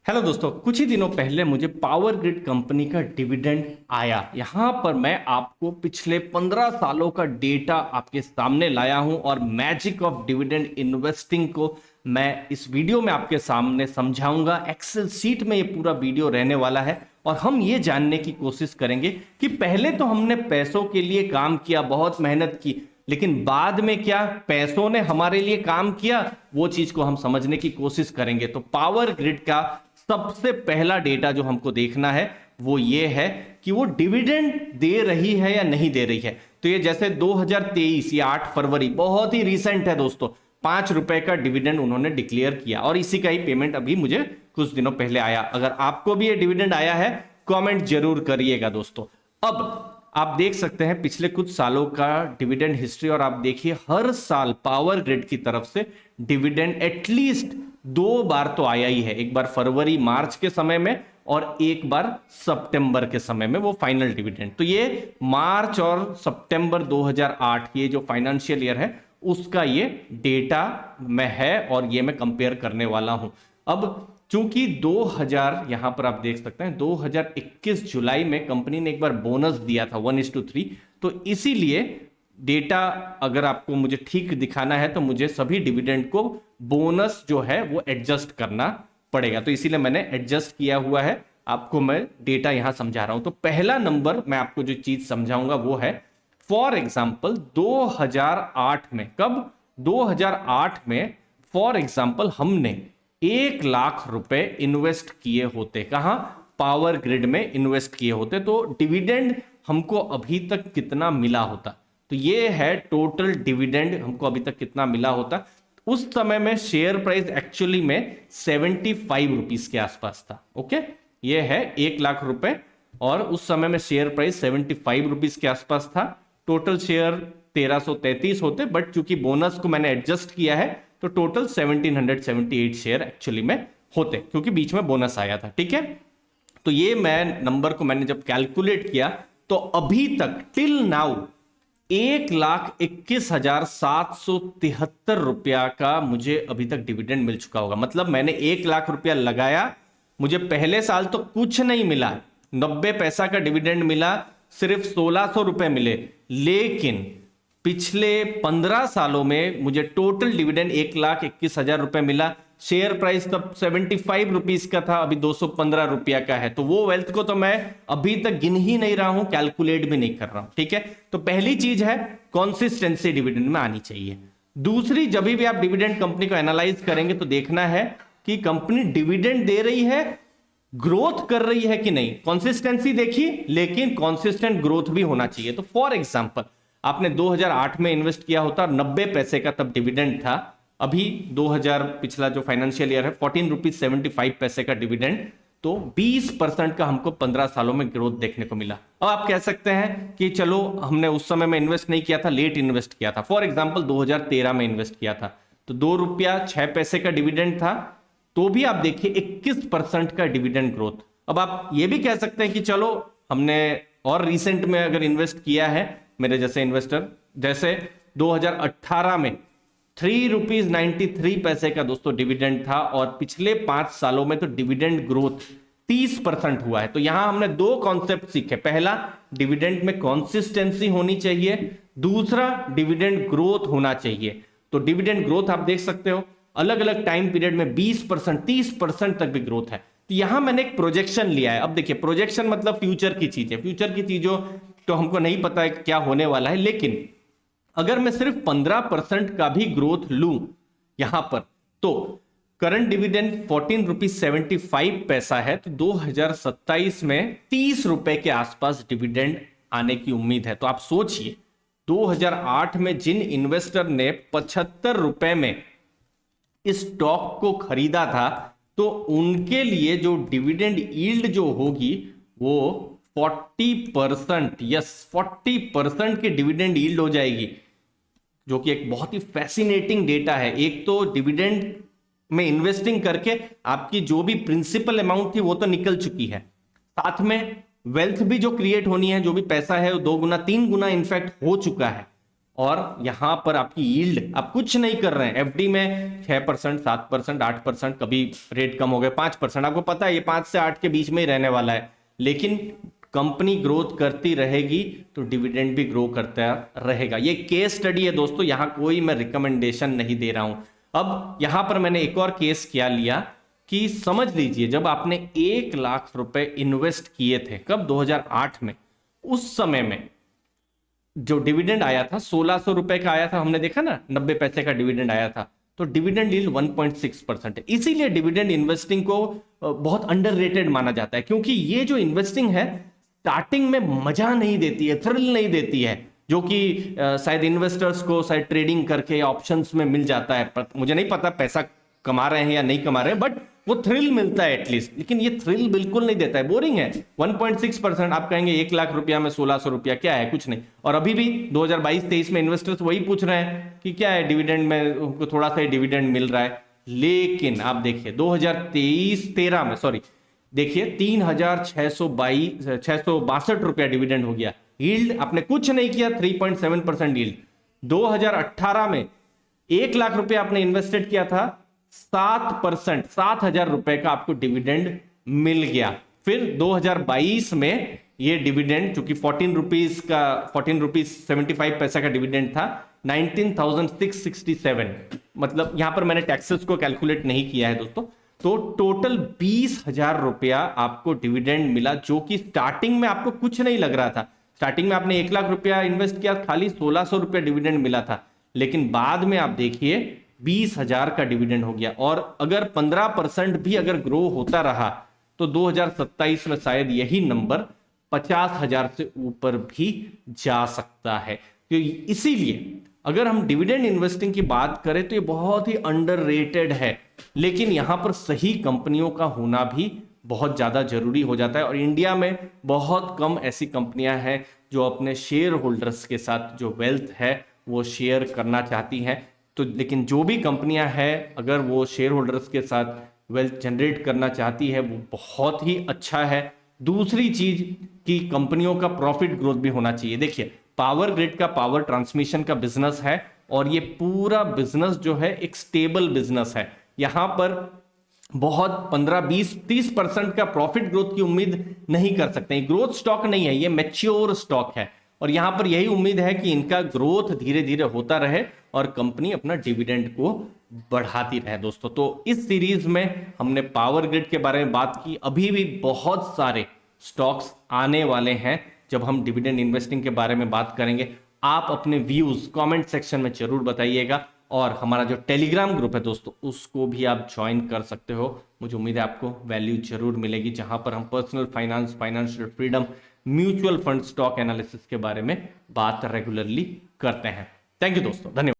Hello दोस्तों, कुछ ही दिनों पहले मुझे पावर ग्रिड कंपनी का डिविडेंड आया। यहां पर मैं आपको पिछले 15 सालों का डेटा आपके सामने लाया हूं और मैजिक ऑफ डिविडेंड इन्वेस्टिंग को मैं इस वीडियो में आपके सामने समझाऊंगा। एक्सेल शीट में ये पूरा वीडियो रहने वाला है और हम ये जानने की कोशिश करेंगे कि पहले तो हमने पैसों के लिए काम किया, बहुत मेहनत की, लेकिन बाद में क्या पैसों ने हमारे लिए काम किया, वो चीज को हम समझने की कोशिश करेंगे। तो पावर ग्रिड का सबसे पहला डेटा जो हमको देखना है वो ये है कि वो डिविडेंड दे रही है या नहीं दे रही है। तो ये जैसे 2023 या 8 फरवरी बहुत ही रिसेंट है दोस्तों, 5 रुपए का डिविडेंड उन्होंने डिक्लेयर किया और इसी का ही पेमेंट अभी मुझे कुछ दिनों पहले आया। अगर आपको भी ये डिविडेंड आया है कमेंट जरूर करिएगा दोस्तों। अब आप देख सकते हैं पिछले कुछ सालों का डिविडेंड हिस्ट्री और आप देखिए हर साल पावर ग्रिड की तरफ से डिविडेंड एटलीस्ट 2 बार तो आया ही है। एक बार फरवरी मार्च के समय में और एक बार सितंबर के समय में, वो फाइनल डिविडेंड। तो ये मार्च और सितंबर 2008 ये जो फाइनेंशियल ईयर है उसका ये डेटा में है और ये मैं कंपेयर करने वाला हूं। अब चूंकि 2000 यहां पर आप देख सकते हैं 2021 जुलाई में कंपनी ने एक बार बोनस दिया था 1:3, तो इसीलिए डेटा अगर आपको मुझे ठीक दिखाना है तो मुझे सभी डिविडेंड को बोनस जो है वो एडजस्ट करना पड़ेगा। तो इसीलिए मैंने एडजस्ट किया हुआ है, आपको मैं डेटा यहां समझा रहा हूं। तो पहला नंबर मैं आपको जो चीज समझाऊंगा वो है, फॉर एग्जाम्पल 2008 में, कब 2008 में फॉर एग्जाम्पल हमने 1 लाख रुपए इन्वेस्ट किए होते, कहां पावर ग्रिड में इन्वेस्ट किए होते, तो डिविडेंड हमको अभी तक कितना मिला होता। तो ये है टोटल डिविडेंड हमको अभी तक कितना मिला होता। उस समय में शेयर प्राइस एक्चुअली में 75 रुपीस के आसपास था। ओके, ये है 1 लाख रुपए और उस समय में शेयर प्राइस 75 रुपीस के आसपास था। टोटल शेयर 1333 होते, बट चूंकि बोनस को मैंने एडजस्ट किया है तो टोटल 1778 शेयर एक्चुअली में होते, क्योंकि बीच में बोनस आया था। ठीक है, तो ये मैं नंबर को मैंने जब कैलकुलेट किया तो अभी तक टिल नाउ 1,21,773 रुपया का मुझे अभी तक डिविडेंड मिल चुका होगा। मतलब मैंने 1 लाख रुपया लगाया, मुझे पहले साल तो कुछ नहीं मिला, 90 पैसा का डिविडेंड मिला, सिर्फ 1600 रुपए मिले, लेकिन पिछले 15 सालों में मुझे टोटल डिविडेंड 1,21,000 रुपए मिला। शेयर प्राइस तब 75 रुपीस का था, अभी 215 रुपया का है। तो वो वेल्थ को तो मैं अभी तक गिन ही नहीं रहा हूं, कैलकुलेट भी नहीं कर रहा हूं। ठीक है, तो पहली चीज है कंसिस्टेंसी डिविडेंड में आनी चाहिए। दूसरी, जब भी आप डिविडेंड कंपनी को एनालाइज करेंगे तो देखना है कि कंपनी डिविडेंड दे रही है, ग्रोथ कर रही है कि नहीं। कंसिस्टेंसी देखिए, लेकिन कंसिस्टेंट ग्रोथ भी होना चाहिए। तो फॉर एग्जांपल आपने 2008 में इन्वेस्ट किया होता, 90 पैसे का तब डिविडेंड था, अभी 2000 पिछला जो फाइनेंशियल ईयर है 14 रुपीज 75 पैसे का डिविडेंड, तो 20% का हमको 15 सालों में ग्रोथ देखने को मिला। अब आप कह सकते हैं कि चलो हमने उस समय में इन्वेस्ट नहीं किया था, लेट इन्वेस्ट किया था। फॉर एग्जांपल 2013 में इन्वेस्ट किया था तो 2 रुपया 6 पैसे का डिविडेंड था, तो भी आप देखिए 21% का डिविडेंड ग्रोथ। अब आप ये भी कह सकते हैं कि चलो हमने और रिसेंट में अगर इन्वेस्ट किया है, मेरे जैसे इन्वेस्टर, जैसे 2018 में 3 रुपीज 93 पैसे का दोस्तों डिविडेंड था और पिछले 5 सालों में तो डिविडेंड ग्रोथ 30% हुआ है। तो यहां हमने 2 कॉन्सेप्ट सीखे। पहला, डिविडेंड में कंसिस्टेंसी होनी चाहिए, दूसरा डिविडेंड ग्रोथ होना चाहिए। तो डिविडेंड ग्रोथ आप देख सकते हो अलग अलग टाइम पीरियड में 20%, 30% तक भी ग्रोथ है। तो यहां मैंने एक प्रोजेक्शन लिया है। अब देखिए, प्रोजेक्शन मतलब फ्यूचर की चीज है, फ्यूचर की चीजों तो हमको नहीं पता है क्या होने वाला है, लेकिन अगर मैं सिर्फ 15% का भी ग्रोथ लूं यहां पर, तो करंट डिविडेंड 14 रुपीज 75 पैसा है, तो 2027 में 30 रुपए के आसपास डिविडेंड आने की उम्मीद है। तो आप सोचिए 2008 में जिन इन्वेस्टर ने 75 रुपए में इस स्टॉक को खरीदा था, तो उनके लिए जो डिविडेंड यील्ड जो होगी वो 40%, यस 40% की डिविडेंड यील्ड हो जाएगी, जो कि एक बहुत ही फैसिनेटिंग डेटा है। एक तो डिविडेंड में इन्वेस्टिंग करके आपकी जो भी प्रिंसिपल अमाउंट थी वो तो निकल चुकी है, साथ में वेल्थ भी जो क्रिएट होनी है, जो भी पैसा है वो 2 गुना 3 गुना इनफैक्ट हो चुका है। और यहां पर आपकी यील्ड, आप कुछ नहीं कर रहे हैं, एफडी में 6%, 7%, 8%, कभी रेट कम हो गए 5%, आपको पता है ये 5 से 8 के बीच में ही रहने वाला है। लेकिन कंपनी ग्रोथ करती रहेगी तो डिविडेंड भी ग्रो करता रहेगा। ये केस स्टडी है दोस्तों, यहां कोई मैं रिकमेंडेशन नहीं दे रहा हूं। अब यहां पर मैंने एक और केस क्या लिया कि समझ लीजिए जब आपने 1 लाख रुपए इन्वेस्ट किए थे, कब, 2008 में, उस समय में जो डिविडेंड आया था 1600 रुपए का आया था, हमने देखा ना, 90 पैसे का डिविडेंड आया था। तो डिविडेंड यील्ड 1.6% है। इसीलिए डिविडेंड इन्वेस्टिंग को बहुत अंडररेटेड माना जाता है, क्योंकि ये जो इन्वेस्टिंग है स्टार्टिंग में मजा नहीं देती है, थ्रिल नहीं देती है, जो कि शायद इन्वेस्टर्स को शायद ट्रेडिंग करके ऑप्शंस में मिल जाता है। पर मुझे नहीं पता पैसा कमा रहे हैं या नहीं कमा रहे हैं, बट वो थ्रिल मिलता है एटलीस्ट। लेकिन ये थ्रिल बिल्कुल नहीं देता है, बोरिंग है। 1.6%, आप कहेंगे 1 लाख रुपया में 1600 रुपया क्या है, कुछ नहीं। और अभी भी 2022-23 में इन्वेस्टर्स वही पूछ रहे हैं कि क्या है डिविडेंड में, उनको थोड़ा सा डिविडेंड मिल रहा है। लेकिन आप देखिए 2023-13 में, सॉरी, देखिए 3662 रुपया डिविडेंड हो गया। यील्ड आपने कुछ नहीं किया, 3.7% यील्ड। 2018 में 1 लाख रुपया आपने इन्वेस्टेड किया था, 7%, 7,000 रुपए का आपको डिविडेंड मिल गया। फिर 2022 में ये डिविडेंड, चूंकि 14 रुपीज 75 पैसा का डिविडेंड था, 19,667, मतलब यहां पर मैंने टैक्सेस को कैलकुलेट नहीं किया है दोस्तों। तो टोटल 20,000 रुपया आपको डिविडेंड मिला, जो कि स्टार्टिंग में आपको कुछ नहीं लग रहा था। स्टार्टिंग में आपने 1 लाख रुपया इन्वेस्ट किया, खाली 1600 रुपया डिविडेंड मिला था। लेकिन बाद में आप देखिए 20,000 का डिविडेंड हो गया। और अगर 15% भी अगर ग्रो होता रहा तो 2027 में शायद यही नंबर 50,000 से ऊपर भी जा सकता है। तो इसीलिए अगर हम डिविडेंड इन्वेस्टिंग की बात करें तो ये बहुत ही अंडररेटेड है। लेकिन यहां पर सही कंपनियों का होना भी बहुत ज्यादा जरूरी हो जाता है। और इंडिया में बहुत कम ऐसी कंपनियां हैं जो अपने शेयर होल्डर्स के साथ जो वेल्थ है वो शेयर करना चाहती हैं। तो लेकिन जो भी कंपनियां हैं, अगर वो शेयर होल्डर्स के साथ वेल्थ जनरेट करना चाहती है, वो बहुत ही अच्छा है। दूसरी चीज कि कंपनियों का प्रॉफिट ग्रोथ भी होना चाहिए। देखिए पावर ग्रिड का पावर ट्रांसमिशन का बिजनेस है, और ये पूरा बिजनेस जो है एक स्टेबल बिजनेस है। यहां पर बहुत 15, 20, 30% का प्रॉफिट ग्रोथ की उम्मीद नहीं कर सकते। ग्रोथ स्टॉक नहीं है, ये मैच्योर स्टॉक है। और यहां पर यही उम्मीद है कि इनका ग्रोथ धीरे धीरे होता रहे और कंपनी अपना डिविडेंड को बढ़ाती रहे दोस्तों। तो इस सीरीज में हमने पावर ग्रिड के बारे में बात की। अभी भी बहुत सारे स्टॉक्स आने वाले हैं जब हम डिविडेंड इन्वेस्टिंग के बारे में बात करेंगे। आप अपने व्यूज कमेंट सेक्शन में जरूर बताइएगा। और हमारा जो टेलीग्राम ग्रुप है दोस्तों, उसको भी आप ज्वाइन कर सकते हो। मुझे उम्मीद है आपको वैल्यू जरूर मिलेगी, जहां पर हम personal finance, financial freedom, mutual fund, stock analysis के बारे में बात रेगुलरली करते हैं। थैंक यू दोस्तों, धन्यवाद।